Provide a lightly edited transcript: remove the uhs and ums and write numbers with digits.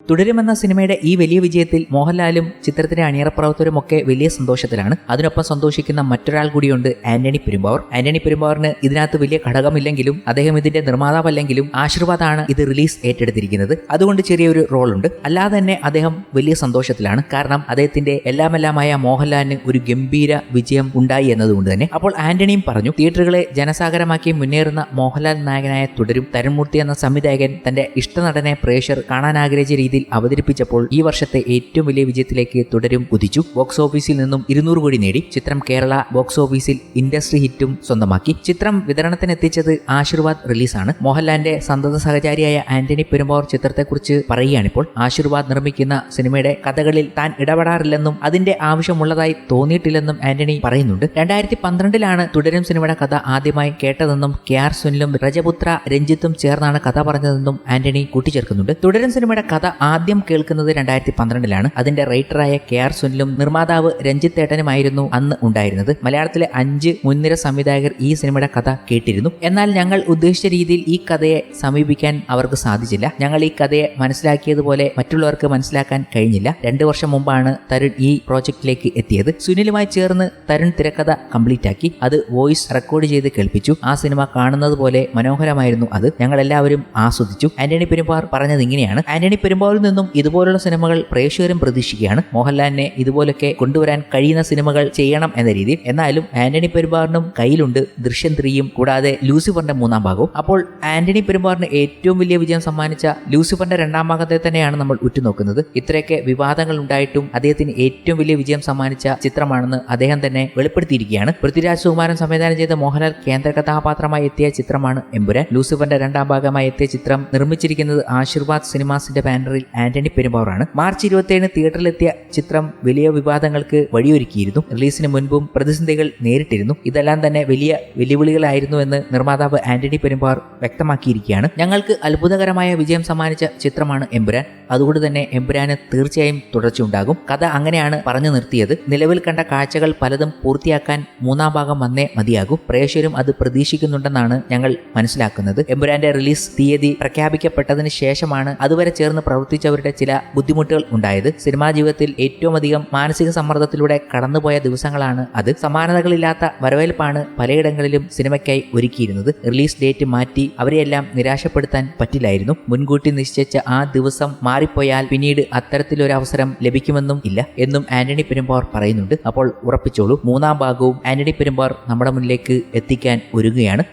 തുടരുമെന്ന സിനിമയുടെ ഈ വലിയ വിജയത്തിൽ മോഹൻലാലും ചിത്രത്തിന്റെ അണിയറ പ്രവർത്തകരും ഒക്കെ വലിയ സന്തോഷത്തിലാണ്. അതിനൊപ്പം സന്തോഷിക്കുന്ന മറ്റൊരാൾ കൂടിയുണ്ട് ആന്റണി പെരുമ്പാവൂർ. ആന്റണി പെരുമ്പാവൂരിന് ഇതിനകത്ത് വലിയ ഘടകമില്ലെങ്കിലും അദ്ദേഹം ഇതിന്റെ നിർമ്മാതാവല്ലെങ്കിലും ആശീർവാദാണ് ഇത് റിലീസ് ഏറ്റെടുത്തിരിക്കുന്നത്. അതുകൊണ്ട് ചെറിയൊരു റോളുണ്ട്. അല്ലാതെ തന്നെ അദ്ദേഹം വലിയ സന്തോഷത്തിലാണ്. കാരണം അദ്ദേഹത്തിന്റെ എല്ലാമെല്ലാമായ മോഹൻലാലിന് ഒരു ഗംഭീര വിജയം ഉണ്ടായി എന്നതുകൊണ്ട് തന്നെ. അപ്പോൾ ആന്റണിയും പറഞ്ഞു, തിയേറ്ററുകളെ ജനസാഗരമാക്കി മുന്നേറുന്ന മോഹൻലാൽ നായകനായ തുടരും തരുൺമൂർത്തി എന്ന സംവിധായകൻ തന്റെ ഇഷ്ടനടനെ പ്രേക്ഷകർ കാണാൻ ആഗ്രഹിച്ച രീതിയിൽ അവതരിപ്പിച്ചപ്പോൾ ഈ വർഷത്തെ ഏറ്റവും വലിയ വിജയത്തിലേക്ക് തുടരും കുതിച്ചു. ബോക്സ് ഓഫീസിൽ നിന്നും 200 കോടി നേടി. ചിത്രം കേരള ബോക്സ് ഓഫീസിൽ ഇൻഡസ്ട്രി ഹിറ്റും സ്വന്തമാക്കി. ചിത്രം വിതരണത്തിനെത്തിച്ചത് ആശീർവാദ് റിലീസാണ്. മോഹൻലാലിന്റെ സന്തത സഹചാരിയായ ആന്റണി പെരുമ്പാവൂർ ചിത്രത്തെക്കുറിച്ച് പറയുകയാണിപ്പോൾ. ആശീർവാദ് നിർമ്മിക്കുന്ന സിനിമയുടെ കഥകളിൽ താൻ ഇടപെടാറില്ലെന്നും അതിന്റെ ആവശ്യമുള്ളതായി തോന്നിയിട്ടില്ലെന്നും ആന്റണി പറയുന്നുണ്ട്. 2012 തുടരും സിനിമയുടെ കഥ ആദ്യമായി കേട്ടതെന്നും KR സുനിലും രജപുത്ര രഞ്ജിത്തും ചേർന്നാണ് കഥ പറഞ്ഞതെന്നും ആന്റണി കൂട്ടിച്ചേർക്കുന്നുണ്ട്. തുടരും സിനിമയുടെ കഥ ആദ്യം കേൾക്കുന്നത് 2012 അതിന്റെ റൈറ്ററായ KR സുനിലും നിർമ്മാതാവ് രഞ്ജിത്ത് ഏട്ടനുമായിരുന്നു അന്ന് ഉണ്ടായിരുന്നത്. മലയാളത്തിലെ 5 മുൻനിര സംവിധായകർ ഈ സിനിമയുടെ കഥ കേട്ടിരുന്നു. എന്നാൽ ഞങ്ങൾ ഉദ്ദേശിച്ച രീതിയിൽ ഈ കഥയെ സമീപിക്കാൻ അവർക്ക് സാധിച്ചില്ല. ഞങ്ങൾ ഈ കഥയെ മനസ്സിലാക്കിയതുപോലെ മറ്റുള്ളവർക്ക് മനസ്സിലാക്കാൻ കഴിഞ്ഞില്ല. 2 വർഷം മുമ്പാണ് തരുൺ ഈ പ്രോജക്റ്റിലേക്ക് എത്തിയത്. സുനിലുമായി ചേർന്ന് തരുൺ തിരക്കഥ കംപ്ലീറ്റ് ആക്കി. അത് വോയിസ് റെക്കോർഡ് ചെയ്ത് കേൾപ്പിച്ചു. ആ സിനിമ കാണുന്നത് പോലെ മനോഹരമായിരുന്നു. അത് ഞങ്ങൾ എല്ലാവരും ആസ്വദിച്ചു. ആന്റണി പെരുമ്പാവൂർ പറഞ്ഞത് ഇങ്ങനെയാണ്. ആന്റണി പെരുമ്പാവൂരിൽ നിന്നും ഇതുപോലുള്ള സിനിമകൾ പ്രേക്ഷകരും പ്രതീക്ഷിക്കുകയാണ്. മോഹൻലാലിനെ ഇതുപോലൊക്കെ കൊണ്ടുവരാൻ കഴിയുന്ന സിനിമകൾ ചെയ്യണം എന്ന രീതിയിൽ. എന്നാലും ആന്റണി പെരുമ്പാവൂരിനും കയ്യിലുണ്ട് ദൃശ്യം 3യും കൂടാതെ ലൂസിഫറിന്റെ 3ാം ഭാഗവും. അപ്പോൾ ആന്റണി പെരുമ്പാവൂരിന് ഏറ്റവും വലിയ വിജയം സമ്മാനിച്ച ലൂസിഫറിന്റെ 2ാം ഭാഗത്തെ തന്നെയാണ് നമ്മൾ ഉറ്റുനോക്കുന്നത്. ഇത്രയൊക്കെ വിവാദങ്ങൾ ഉണ്ടായിട്ടും അദ്ദേഹത്തിന് ഏറ്റവും വലിയ വിജയം സമ്മാനിച്ച ചിത്രമാണെന്ന് അദ്ദേഹം തന്നെ വെളിപ്പെടുത്തിയിരിക്കുകയാണ്. പൃഥ്വിരാജ് സുകുമാരൻ സംവിധാനം ചെയ്ത മോഹൻലാൽ കേന്ദ്ര കഥാപാത്രമായി എത്തിയ ചിത്രമാണ് എമ്പുരാൻ. ലൂസിഫറിന്റെ 2ാം ഭാഗമായി എത്തിയ ചിത്രം നിർമ്മിച്ചിരിക്കുന്നത് ആശീർവാദ് സിനിമാസിന്റെ ബാനറിൽ ആന്റണി പെരുമ്പാവൂറാണ്. മാർച്ച് 27 തിയേറ്ററിലെത്തിയ ചിത്രം വലിയ വിവാദങ്ങൾക്ക് വഴിയൊരുക്കിയിരുന്നു. റിലീസിന് മുൻപും പ്രതിസന്ധികൾ നേരിട്ടിരുന്നു. ഇതെല്ലാം തന്നെ വലിയ വെല്ലുവിളികളായിരുന്നു എന്ന് നിർമ്മാതാവ് ആന്റണി പെരുമ്പാവൂർ വ്യക്തമാക്കിയിരിക്കുകയാണ്. ഞങ്ങൾക്ക് അത്ഭുതകരമായ വിജയം സമ്മാനിച്ച ചിത്രമാണ് എമ്പുരാൻ. അതുകൊണ്ട് തന്നെ എമ്പുരാന് തീർച്ചയായും തുടർച്ചയുണ്ടാകും. കഥ അങ്ങനെയാണ് പറഞ്ഞു നിർത്തിയത്. നിലവിൽ കണ്ട കാഴ്ചകൾ പലതും പൂർത്തിയാക്കാൻ 3ാം ഭാഗം വന്നേ മതിയാകൂ. പ്രേക്ഷകരും അത് പ്രതീക്ഷിക്കുന്നുണ്ടെന്നാണ് ഞങ്ങൾ മനസ്സിലാക്കുന്നത്. എമ്പുരാന്റെ റിലീസ് തീയതി പ്രഖ്യാപിക്കപ്പെട്ടതിന് ശേഷമാണ് അതുവരെ ചേർന്ന് പ്രവർത്തിച്ചവരുടെ ചില ബുദ്ധിമുട്ടുകൾ ഉണ്ടായത്. സിനിമാ ജീവിതത്തിൽ ഏറ്റവും അധികം മാനസിക സമ്മർദ്ദത്തിലൂടെ കടന്നുപോയ ദിവസങ്ങളാണ് അത്. സമാനതകളില്ലാത്ത വരവേൽപ്പാണ് പലയിടങ്ങളിലും സിനിമയ്ക്കായി ഒരുക്കിയിരുന്നത്. റിലീസ് ഡേറ്റ് മാറ്റി അവരെയെല്ലാം നിരാശപ്പെടുത്താൻ പറ്റില്ലായിരുന്നു. മുൻകൂട്ടി നിശ്ചയിച്ച ആ ദിവസം മാറിപ്പോയാൽ പിന്നീട് അത്തരത്തിലൊരു അവസരം ലഭിക്കുമെന്നും ഇല്ല എന്നും ആന്റണി പെരുമ്പാവൂർ പറയുന്നുണ്ട്. അപ്പോൾ ഉറപ്പിച്ചോളൂ, 3ാം ഭാഗവും ആന്റണി പെരുമ്പാവൂർ നമ്മുടെ മുന്നിലേക്ക് എത്തിക്കാൻ ഒരുങ്ങുകയാണ്.